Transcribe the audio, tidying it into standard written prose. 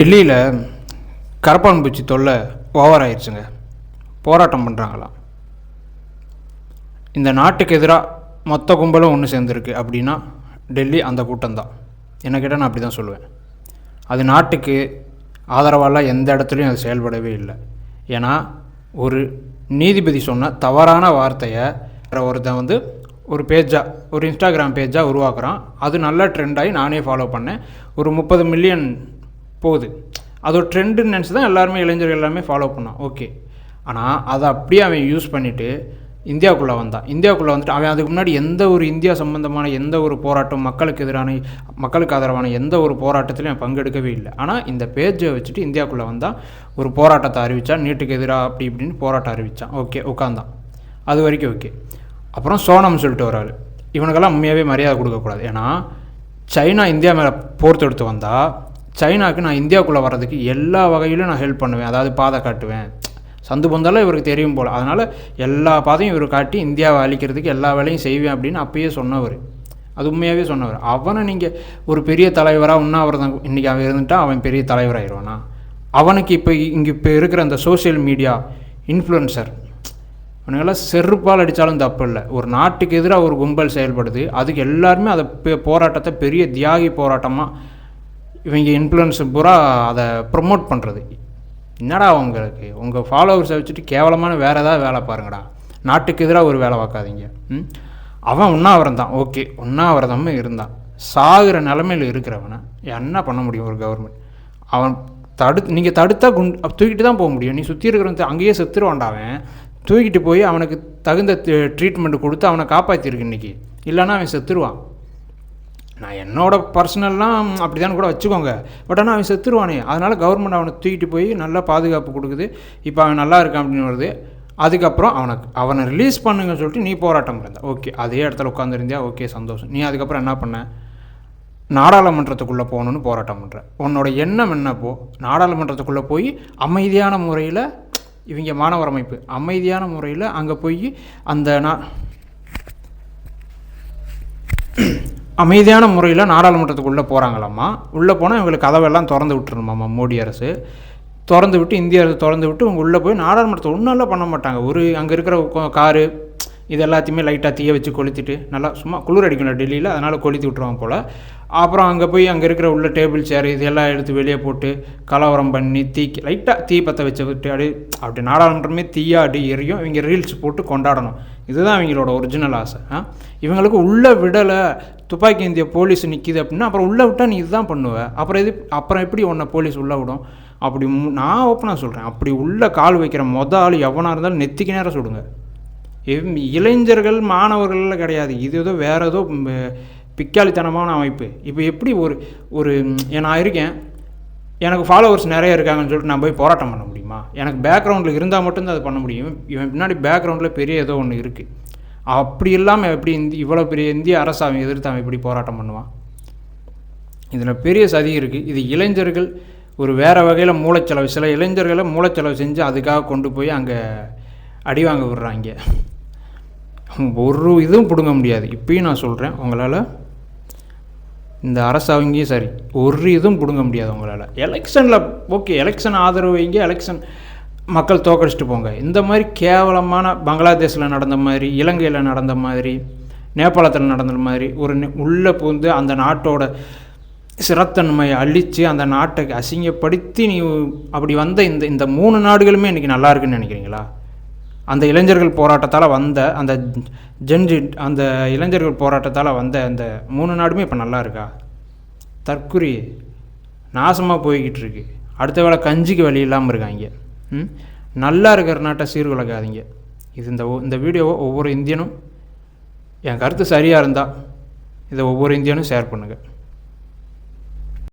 டெல்லியில் கரப்பான் பூச்சி தொல்லை ஓவர் ஆயிடுச்சுங்க. போராட்டம் பண்ணுறாங்களாம். இந்த நாட்டுக்கு எதிராக மொத்த கும்பலும் ஒன்று சேர்ந்துருக்கு அப்படின்னா டெல்லி அந்த கூட்டம்தான். என்ன கேட்டால் நான் அப்படி தான் சொல்லுவேன். அது நாட்டுக்கு ஆதரவாலாம் எந்த இடத்துலையும் அது செயல்படவே இல்லை. ஏன்னா ஒரு நீதிபதி சொன்ன தவறான வார்த்தையை ஒருத்தன் ஒரு பேஜாக, ஒரு இன்ஸ்டாகிராம் பேஜாக உருவாக்குறான். அது நல்லா ட்ரெண்டாகி நானே ஃபாலோ பண்ணேன். ஒரு 30 மில்லியன் போகுது. அது ஒரு ட்ரெண்டுன்னு நினச்சி தான் எல்லாருமே, இளைஞர்கள் எல்லாமே ஃபாலோ பண்ணான். ஓகே. ஆனால் அதை அப்படியே அவன் யூஸ் பண்ணிவிட்டு இந்தியாவுக்குள்ளே வந்தான். இந்தியாவுக்குள்ளே வந்துட்டு அவன் அதுக்கு முன்னாடி எந்த ஒரு இந்தியா சம்மந்தமான எந்த ஒரு போராட்டம், மக்களுக்கு ஆதரவான எந்த ஒரு போராட்டத்திலையும் அவன் பங்கெடுக்கவே இல்லை. ஆனால் இந்த பேஜை வச்சுட்டு இந்தியாவுக்குள்ளே வந்தான். ஒரு போராட்டத்தை அறிவித்தான். நீட்டுக்கு எதிராக அப்படி இப்படின்னு போராட்டம் அறிவித்தான். ஓகே, உட்காந்தான். அது வரைக்கும் ஓகே. அப்புறம் சோனம்னு சொல்லிட்டு வராரு. இவனுக்கெல்லாம் உண்மையாகவே மரியாதை கொடுக்கக்கூடாது. ஏன்னா சைனா இந்தியா மேலே போர் தொடுத்து வந்தால் சைனாவுக்கு நான் இந்தியாவுக்குள்ளே வர்றதுக்கு எல்லா வகையிலும் நான் ஹெல்ப் பண்ணுவேன். அதாவது பாதை காட்டுவேன். சந்து பந்தாலும் இவருக்கு தெரியும் போல். அதனால் எல்லா பாதையும் இவர் காட்டி இந்தியாவை அழிக்கிறதுக்கு எல்லா வேலையும் செய்வேன் அப்படின்னு அப்பயே சொன்னவர். அது உண்மையாகவே சொன்னவர். அவனை நீங்கள் ஒரு பெரிய தலைவராக உண்ணாவிரதம் இன்றைக்கி அவன் இருந்துட்டால் அவன் பெரிய தலைவராகிடுவானா? அவனுக்கு இப்போ இருக்கிற அந்த சோஷியல் மீடியா இன்ஃப்ளூயன்சர் அவனுங்கெல்லாம் செருப்பால் அடித்தாலும் தப்பு இல்லை. ஒரு நாட்டுக்கு எதிராக ஒரு கும்பல் செயல்படுது. அதுக்கு எல்லாருமே அதை போராட்டத்தை பெரிய தியாகி போராட்டமாக இவங்க இன்ஃப்ளூயன்ஸ் பூரா அதை ப்ரொமோட் பண்ணுறது. என்னடா உங்களுக்கு உங்கள் ஃபாலோவர்ஸை வச்சுட்டு கேவலமான வேறு ஏதாவது வேலை பாருங்கடா. நாட்டுக்கு எதிராக ஒரு வேலை பார்க்காதீங்க. அவன் உண்ணாவிரதம் ஓகே, உண்ணாவிரதமும் இருந்தான். சாகிற நிலமையில் இருக்கிறவனை என்ன பண்ண முடியும் ஒரு கவர்மெண்ட்? அவன் நீங்கள் தடுத்தா தூக்கிட்டு தான் போக முடியும். நீ சுற்றி இருக்கிறவன் அங்கேயே செத்துருவான்டாவன். தூக்கிட்டு போய் அவனுக்கு தகுந்த ட்ரீட்மெண்ட் கொடுத்து அவனை காப்பாற்றிருக்கு இன்றைக்கி. இல்லைன்னா அவன் செத்துருவான். நான் என்னோடய பர்சனல்லாம் அப்படி தான் கூட வச்சுக்கோங்க. பட் ஆனால் அவன் செத்துருவானே. அதனால் கவர்மெண்ட் அவனை தூக்கிட்டு போய் நல்லா பாதுகாப்பு கொடுக்குது. இப்போ அவன் நல்லா இருக்கான் அப்படின்னு வருது. அதுக்கப்புறம் அவனை ரிலீஸ் பண்ணுங்கன்னு சொல்லிட்டு நீ போராட்டம் இருந்தா ஓகே, அதே இடத்துல உட்காந்துருந்தியா ஓகே, சந்தோஷம். நீ அதுக்கப்புறம் என்ன பண்ண? நாடாளுமன்றத்துக்குள்ளே போகணுன்னு போராட்டம் பண்ணுற. உன்னோட எண்ணம் என்னப்போ? நாடாளுமன்றத்துக்குள்ளே போய் அமைதியான முறையில் இவங்க மாணவர் அமைப்பு அமைதியான முறையில் அங்கே போய் அமைதியான முறையில் நாடாளுமன்றத்துக்குள்ளே போகிறாங்களாம்மா. உள்ளே போனால் இவங்களுக்கு கதவெல்லாம் திறந்து விட்டுருமாம்மா மோடி அரசு. திறந்து விட்டு, இந்திய அரசு திறந்து விட்டு இவங்க உள்ளே போய் நாடாளுமன்றத்தை ஒன்றும் பண்ண மாட்டாங்க. அங்கே இருக்கிற காரு இது எல்லாத்தையுமே லைட்டாக தீய வச்சு கொளுத்திட்டு, நல்லா சும்மா குளிர் அடிக்கணும் டெல்லியில், அதனால் கொளுத்தி விட்ருவாங்க போல். அப்புறம் அங்கே இருக்கிற உள்ள டேபிள் சேர் இதெல்லாம் எடுத்து வெளியே போட்டு கலவரம் பண்ணி லைட்டாக தீ பற்ற வச்சு விட்டு அப்படி நாடாளுமன்றமே தீயாடி எரியும். இவங்க ரீல்ஸ் போட்டு கொண்டாடணும். இதுதான் அவங்களோட ஒரிஜினல் ஆசை. இவங்களுக்கு உள்ளே விடலை, துப்பாக்கி இந்திய போலீஸ் நிற்கிது அப்படின்னா அப்புறம் உள்ளே விட்டால் நீ இதுதான் பண்ணுவேன். அப்புறம் எப்படி உன்னை போலீஸ் உள்ளே விடும்? அப்படி நான் ஓப்பனாக சொல்கிறேன். அப்படி உள்ளே கால் வைக்கிற ஆள் எவனாக இருந்தாலும் நெத்திக்கு நேரம் சுடுங்க. இளைஞர்கள் மாணவர்கள் கிடையாது. இது ஏதோ வேறு ஏதோ பிக்காளித்தனமான அமைப்பு. இப்போ எப்படி நான் இருக்கேன், எனக்கு ஃபாலோவர்ஸ் நிறைய இருக்காங்கன்னு சொல்லிட்டு நான் போய் போராட்டம் பண்ண முடியுமா? எனக்கு பேக்ரவுண்டில் இருந்தால் மட்டும்தான் அது பண்ண முடியும். இவன் பின்னாடி பேக்ரவுண்டில் பெரிய ஏதோ ஒன்று இருக்குது. அப்படி இல்லாமல் எப்படி இவ்வளோ பெரிய இந்திய அரசு அவன் எதிர்த்து அவன் எப்படி போராட்டம் பண்ணுவான்? இதில் பெரிய சதி இருக்குது. இது இளைஞர்கள் ஒரு வேறு வகையில் மூளைச்செலவு, சில இளைஞர்களை மூளைச்செலவு செஞ்சு அதுக்காக கொண்டு போய் அங்கே அடி வாங்க விடுறாங்க. ஒரு இதுவும் பிடுங்க முடியாது. இப்பயும் நான் சொல்கிறேன், உங்களால் இந்த அரசாங்கயும் சரி ஒரு இதுவும் பிடுங்க முடியாது உங்களால். எலெக்ஷனில் ஓகே, எலெக்ஷன் ஆதரவு வைங்க, எலெக்ஷன் மக்கள் தோக்கடிச்சிட்டு போங்க. இந்த மாதிரி கேவலமான பங்களாதேஷில் நடந்த மாதிரி, இலங்கையில் நடந்த மாதிரி, நேபாளத்தில் நடந்த மாதிரி உள்ளே புகுந்து அந்த நாட்டோட சிறத்தன்மையை அழித்து அந்த நாட்டை அசிங்கப்படுத்தி நீ அப்படி வந்த இந்த 3 நாடுகளுமே இன்றைக்கி நல்லா இருக்குன்னு நினைக்கிறீங்களா? அந்த இளைஞர்கள் போராட்டத்தால் வந்த அந்த இளைஞர்கள் போராட்டத்தால் வந்த அந்த 3 நாடுமே இப்போ நல்லா இருக்கா? தற்குறி நாசமாக போய்கிட்டு இருக்கு. அடுத்த வேளை கஞ்சிக்கு வழி இல்லாமல் இருக்காங்க. நல்லா இருக்கிற நாட்டை சீர்குலைக்காதீங்க. இது இந்த வீடியோவை ஒவ்வொரு இந்தியனும், என் கருத்து சரியாக இருந்தால் இதை ஒவ்வொரு இந்தியனும் ஷேர் பண்ணுங்கள்.